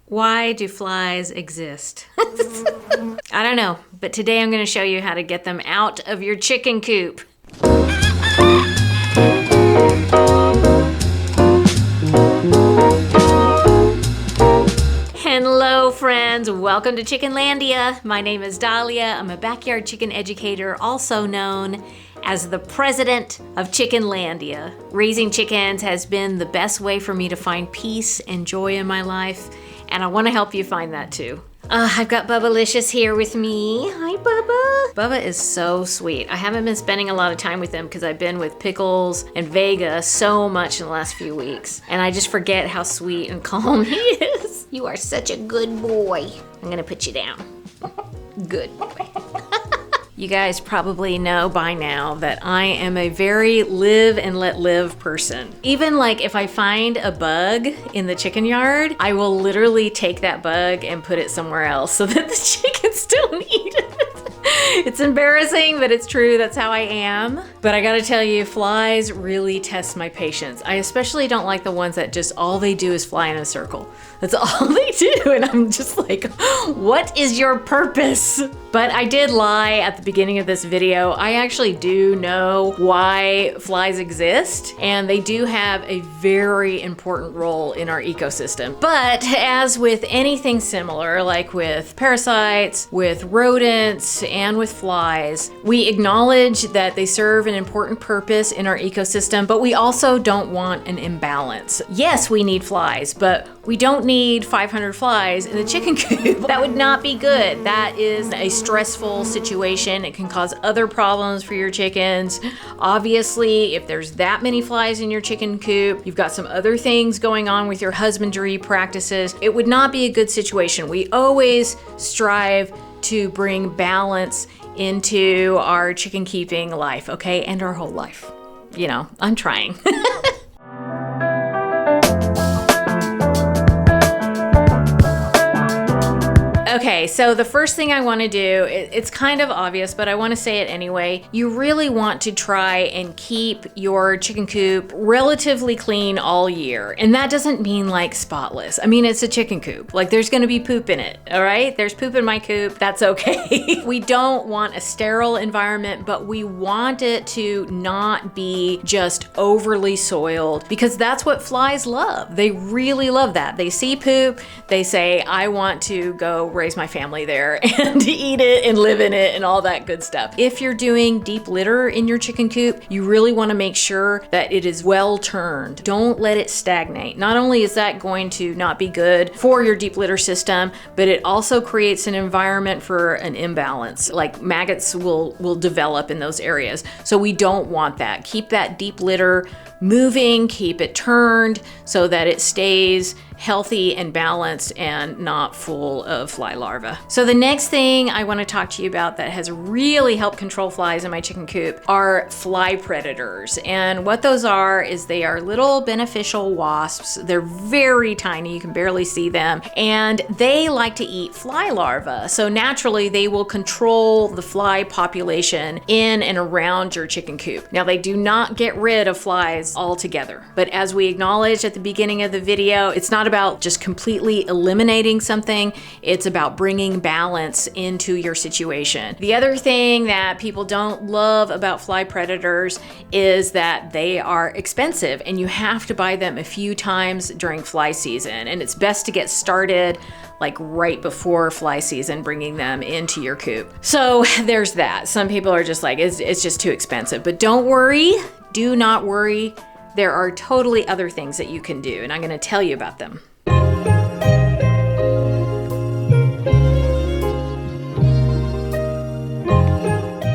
Why do flies exist? I don't know, but today I'm going to show you how to get them out of your chicken coop. Hello friends, welcome to Chickenlandia. My name is Dahlia. I'm a backyard chicken educator, also known as the president of Chickenlandia. Raising chickens has been the best way for me to find peace and joy in my life, and I want to help you find that too. I've got Bubbalicious here with me. Hi, Bubba. Bubba is so sweet. I haven't been spending a lot of time with him because I've been with Pickles and Vega so much in the last few weeks, and I just forget how sweet and calm he is. You are such a good boy. I'm gonna put you down. Good boy. You guys probably know by now that I am a very live and let live person. Even like if I find a bug in the chicken yard, I will literally take that bug and put it somewhere else so that the chickens don't eat it. It's embarrassing, but it's true. That's how I am. But I gotta tell you, flies really test my patience. I especially don't like the ones that just all they do is fly in a circle. That's all they do. And I'm just like, what is your purpose? But I did lie at the beginning of this video. I actually do know why flies exist, and they do have a very important role in our ecosystem. But as with anything similar, like with parasites, with rodents, and with flies, we acknowledge that they serve an important purpose in our ecosystem, but we also don't want an imbalance. Yes, we need flies, but we don't need 500 flies in the chicken coop. That would not be good. That is a stressful situation. It can cause other problems for your chickens. Obviously, if there's that many flies in your chicken coop, you've got some other things going on with your husbandry practices. It would not be a good situation. We always strive to bring balance into our chicken keeping life, okay? And our whole life. You know, I'm trying. Okay, so the first thing I want to do, it's kind of obvious, but I want to say it anyway. You really want to try and keep your chicken coop relatively clean all year. And that doesn't mean like spotless. I mean, it's a chicken coop. Like there's going to be poop in it, all right? There's poop in my coop. That's okay. We don't want a sterile environment, but we want it to not be just overly soiled, because that's what flies love. They really love that. They see poop. They say, I want to go raise my family there and eat it and live in it and all that good stuff. If you're doing deep litter in your chicken coop, you really want to make sure that it is well turned. Don't let it stagnate. Not only is that going to not be good for your deep litter system, but it also creates an environment for an imbalance. Like maggots will develop in those areas. So we don't want that. Keep that deep litter moving, keep it turned so that it stays healthy and balanced and not full of fly larvae. So the next thing I want to talk to you about that has really helped control flies in my chicken coop are fly predators. And what those are is they are little beneficial wasps. They're very tiny, you can barely see them, and they like to eat fly larvae. So naturally they will control the fly population in and around your chicken coop. Now they do not get rid of flies altogether, but as we acknowledged at the beginning of the video, it's not about just completely eliminating something. It's about bringing balance into your situation. The other thing that people don't love about fly predators is that they are expensive and you have to buy them a few times during fly season. And it's best to get started like right before fly season, bringing them into your coop. So there's that. Some people are just like, it's just too expensive, but don't worry. Do not worry. There are totally other things that you can do, and I'm going to tell you about them.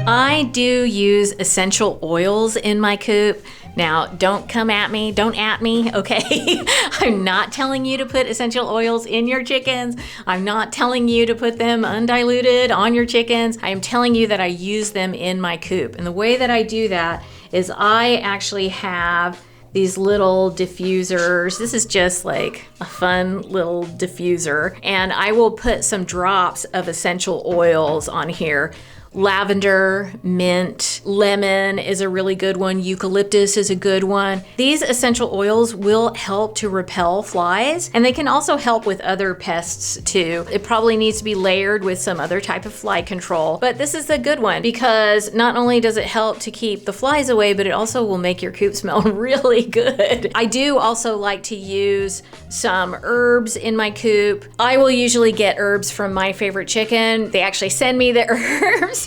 I do use essential oils in my coop. Now, don't come at me, don't at me, okay? I'm not telling you to put essential oils in your chickens. I'm not telling you to put them undiluted on your chickens. I am telling you that I use them in my coop. And the way that I do that is I actually have these little diffusers. This is just like a fun little diffuser. And I will put some drops of essential oils on here, Lavender, mint, lemon is a really good one. Eucalyptus is a good one. These essential oils will help to repel flies, and they can also help with other pests too. It probably needs to be layered with some other type of fly control, but this is a good one because not only does it help to keep the flies away, but it also will make your coop smell really good. I do also like to use some herbs in my coop. I will usually get herbs from My Favorite Chicken. They actually send me the herbs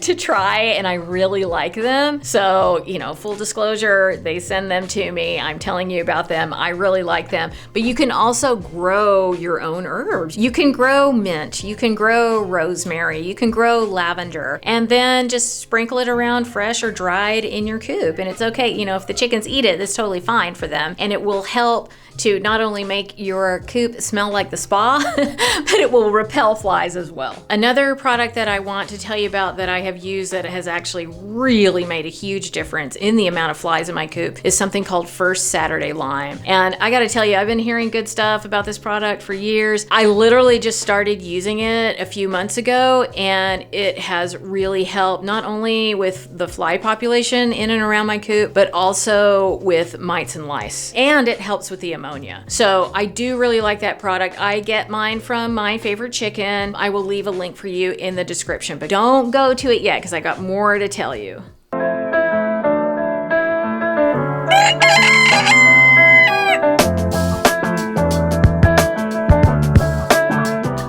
to try, and I really like them. So, full disclosure, they send them to me. I'm telling you about them. I really like them. But you can also grow your own herbs. You can grow mint, you can grow rosemary, you can grow lavender, and then just sprinkle it around fresh or dried in your coop. And it's okay, if the chickens eat it, it's totally fine for them. And it will help to not only make your coop smell like the spa, but it will repel flies as well. Another product that I want to tell you about that I have used that has actually really made a huge difference in the amount of flies in my coop is something called First Saturday Lime. And I gotta tell you, I've been hearing good stuff about this product for years. I literally just started using it a few months ago, and it has really helped not only with the fly population in and around my coop, but also with mites and lice. And it helps with the ammonia. So I do really like that product. I get mine from My Favorite Chicken. I will leave a link for you in the description, but don't go to it yet because I got more to tell you.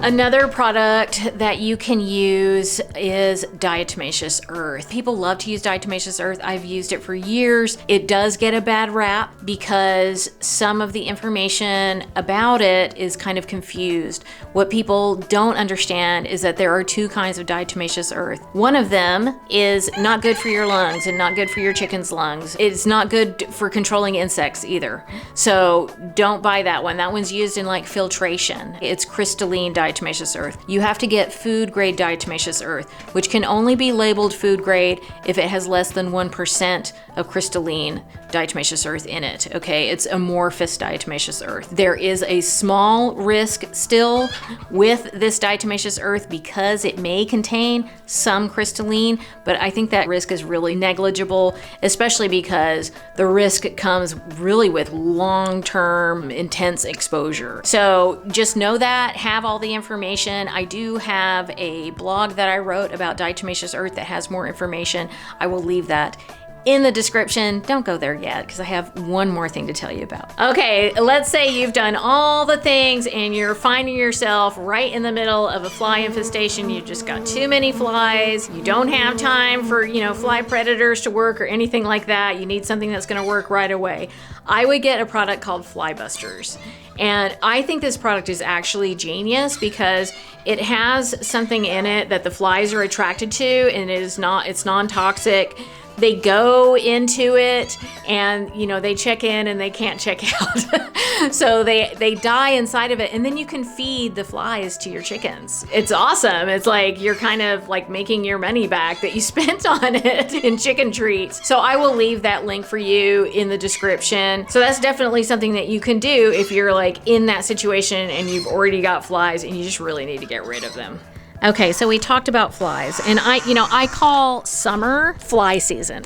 Another product that you can use is diatomaceous earth. People love to use diatomaceous earth. I've used it for years. It does get a bad rap because some of the information about it is kind of confused. What people don't understand is that there are two kinds of diatomaceous earth. One of them is not good for your lungs and not good for your chicken's lungs. It's not good for controlling insects either. So don't buy that one. That one's used in like filtration. It's crystalline diatomaceous earth. You have to get food grade diatomaceous earth, which can only be labeled food grade if it has less than 1% of crystalline diatomaceous earth in it. Okay, it's amorphous diatomaceous earth. There is a small risk still with this diatomaceous earth because it may contain some crystalline, but I think that risk is really negligible, especially because the risk comes really with long-term intense exposure. So just know that, have all the information. I do have a blog that I wrote about diatomaceous earth that has more information. I will leave that in the description. Don't go there yet because I have one more thing to tell you about. Okay, let's say you've done all the things and you're finding yourself right in the middle of a fly infestation. You just got too many flies. You don't have time for, fly predators to work or anything like that. You need something that's gonna work right away. I would get a product called Fly Busters. And I think this product is actually genius because it has something in it that the flies are attracted to, and it's non-toxic. They go into it and, they check in and they can't check out. So they die inside of it, and then you can feed the flies to your chickens. It's awesome. It's like you're kind of like making your money back that you spent on it in chicken treats. So I will leave that link for you in the description. So that's definitely something that you can do if you're like in that situation and you've already got flies and you just really need to get rid of them. Okay, so we talked about flies, and I call summer fly season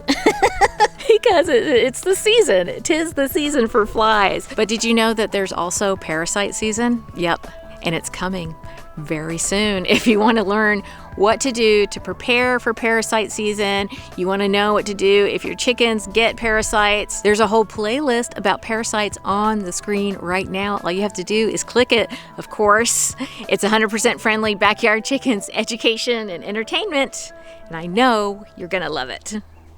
because it's the season. It is the season for flies. But did you know that there's also parasite season? Yep, and it's coming very soon. If you want to learn what to do to prepare for parasite season, you want to know what to do if your chickens get parasites, there's a whole playlist about parasites on the screen right now. All you have to do is click it. Of course, it's 100% friendly backyard chickens education and entertainment, and I know you're gonna love it.